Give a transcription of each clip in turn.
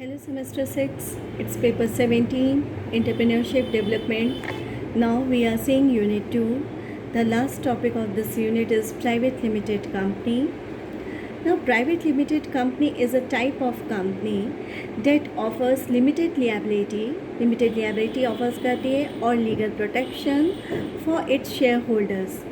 Hello, semester 6. It's paper 17, Entrepreneurship Development. Now we are seeing Unit 2. The last topic of this unit is Private Limited Company. Now, private limited company is a type of company that offers limited liability. Limited liability offers करती है और legal protection for its shareholders,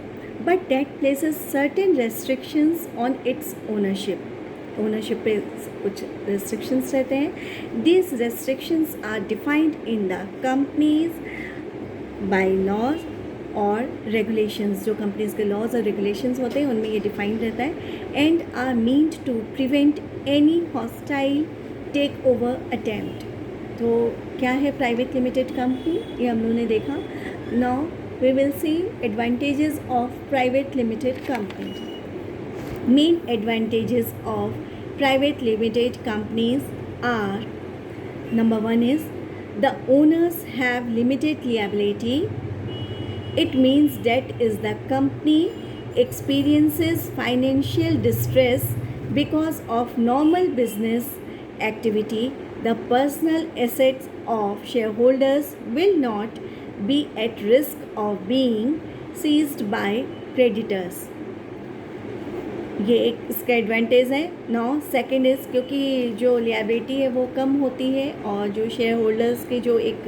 but that places certain restrictions on its ownership. Ownership पे कुछ restrictions रहते हैं. These restrictions are defined in the company's bylaws और regulations. जो companies के laws और regulations होते हैं उनमें ये defined रहता है and are meant to prevent any hostile takeover attempt. तो क्या है private limited company, ये हम लोगों ने देखा. Now we will see advantages of private limited company. Main advantages of private limited companies are: number one is the owners have limited liability. It means that is the company experiences financial distress because of normal business activity. The personal assets of shareholders will not be at risk of being seized by creditors. ये एक इसका advantage है. Now second is क्योंकि जो liability है वो कम होती है और जो शेयर होल्डर्स के जो एक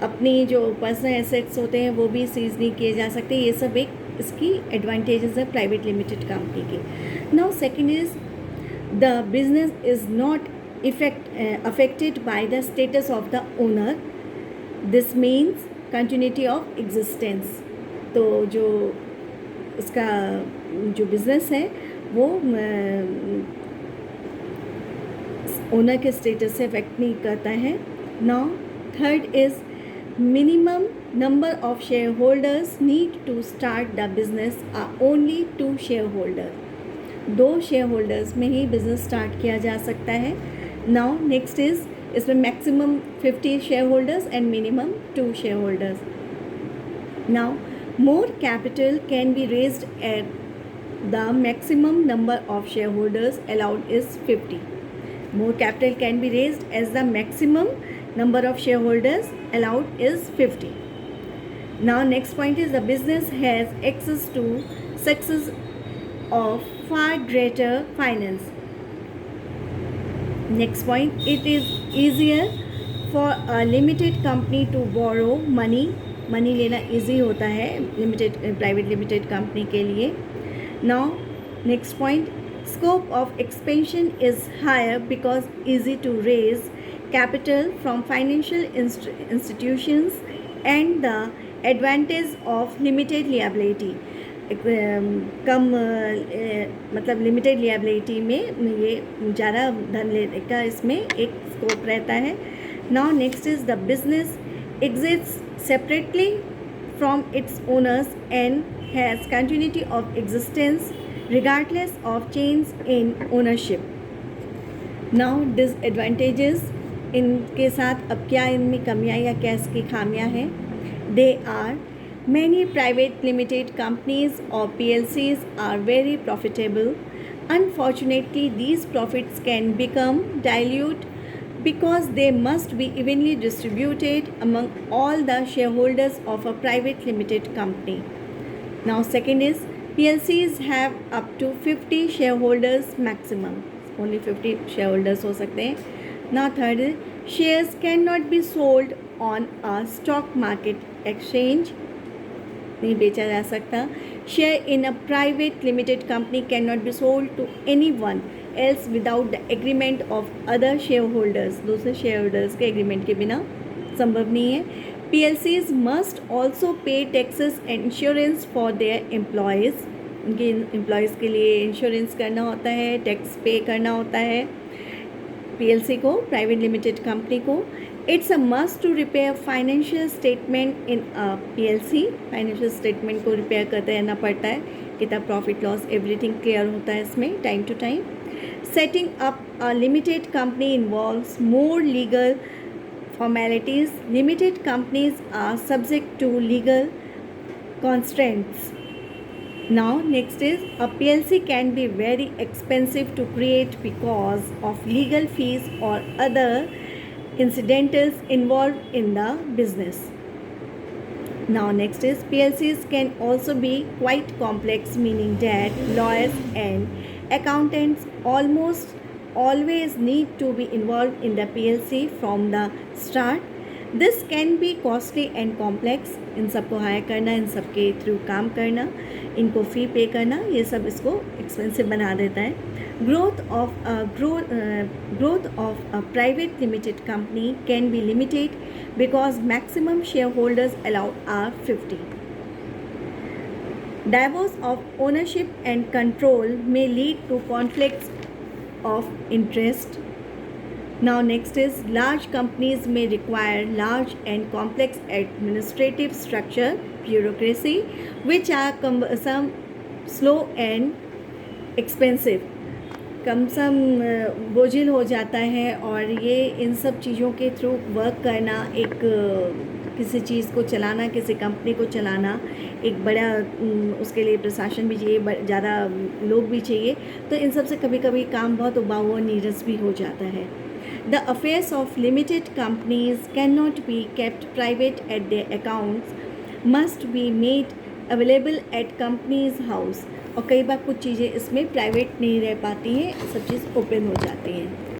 अपनी जो पर्सनल एसेट्स होते हैं वो भी सीज नहीं किए जा सकते. ये सब एक इसकी एडवांटेजेस है प्राइवेट लिमिटेड कंपनी के. Now second is the business is not affected by the status of the owner. This means continuity of existence. तो जो उसका जो बिज़नेस है वो ओनर के स्टेटस से अफेक्ट नहीं करता है. Now third is minimum number of share holders need to start the business are only 2 share holder. 2 share holders में ही बिजनेस स्टार्ट किया जा सकता है. नाउ नेक्स्ट इज़ इसमें maximum 50 share holders and minimum 2 share holders. Now more capital can be raised at the maximum number of shareholders allowed is 50. More capital can be raised as the maximum number of shareholders allowed is 50. Now next point is the business has access to success of far greater finance. Next point, it is easier for a limited company to borrow money. Money लेना easy होता है private limited company के लिए. Now next point, scope of expansion is higher because easy to raise capital from financial institutions and the advantage of limited liability. कम मतलब limited liability में ये ज़्यादा धन लेने का इसमें एक स्कोप रहता है. Now next is the business exists separately from its owners and has continuity of existence regardless of change in ownership. Now disadvantages, इनके साथ अब क्या इनमें कमियाँ या क्या इसकी खामियाँ हैं. They are many private limited companies or PLCs are very profitable. Unfortunately, these profits can become dilute because they must be evenly distributed among all the shareholders of a private limited company. Now second is PLCs have up to 50 shareholders maximum. Only 50 shareholders हो सकते हैं. Now third is shares cannot be sold on a stock market exchange. नहीं बेचा जा सकता. Share in a private limited company cannot be sold to anyone else without the agreement of other shareholders. दूसरे shareholders के agreement के बिना संभव नहीं है. PLCs must also pay taxes and insurance for their employees. उनके employees के लिए insurance करना होता है, tax pay करना होता है PLC को, private limited company को. It's a must to prepare financial statement in a PLC. Financial statement को prepare करते रहना पड़ता है. कितना प्रॉफिट लॉस एवरीथिंग क्लियर होता है इसमें time to time. Setting up a limited company involves more legal formalities. Limited companies are subject to legal constraints. Now, next is a PLC can be very expensive to create because of legal fees or other incidentals involved in the business. Now, next is PLCs can also be quite complex, meaning that lawyers and accountants almost always need to be involved in the PLC from the start. This can be costly and complex. इन सबको hire करना, इन सब के through काम करना, इनको फ़ी पे करना, ये सब इसको एक्सपेंसिव बना देता है. Growth of a private limited company can be limited because maximum share holders allowed are 50. Divorce of ownership and control may lead to conflicts of interest. Now, next is large companies may require large and complex administrative structure, bureaucracy, which are cumbersome, slow and expensive. कमसम बोझिल हो जाता है और ये इन सब चीज़ों के थ्रू वर्क करना, एक किसी चीज़ को चलाना, किसी कंपनी को चलाना, एक बड़ा उसके लिए प्रशासन भी चाहिए, ज़्यादा लोग भी चाहिए, तो इन सब से कभी कभी काम बहुत उबाऊ और नीरस भी हो जाता है. The affairs of limited companies cannot be kept private at their accounts, must be made available at company's house. और कई बार कुछ चीज़ें इसमें प्राइवेट नहीं रह पाती हैं, सब चीज़ ओपन हो जाती हैं.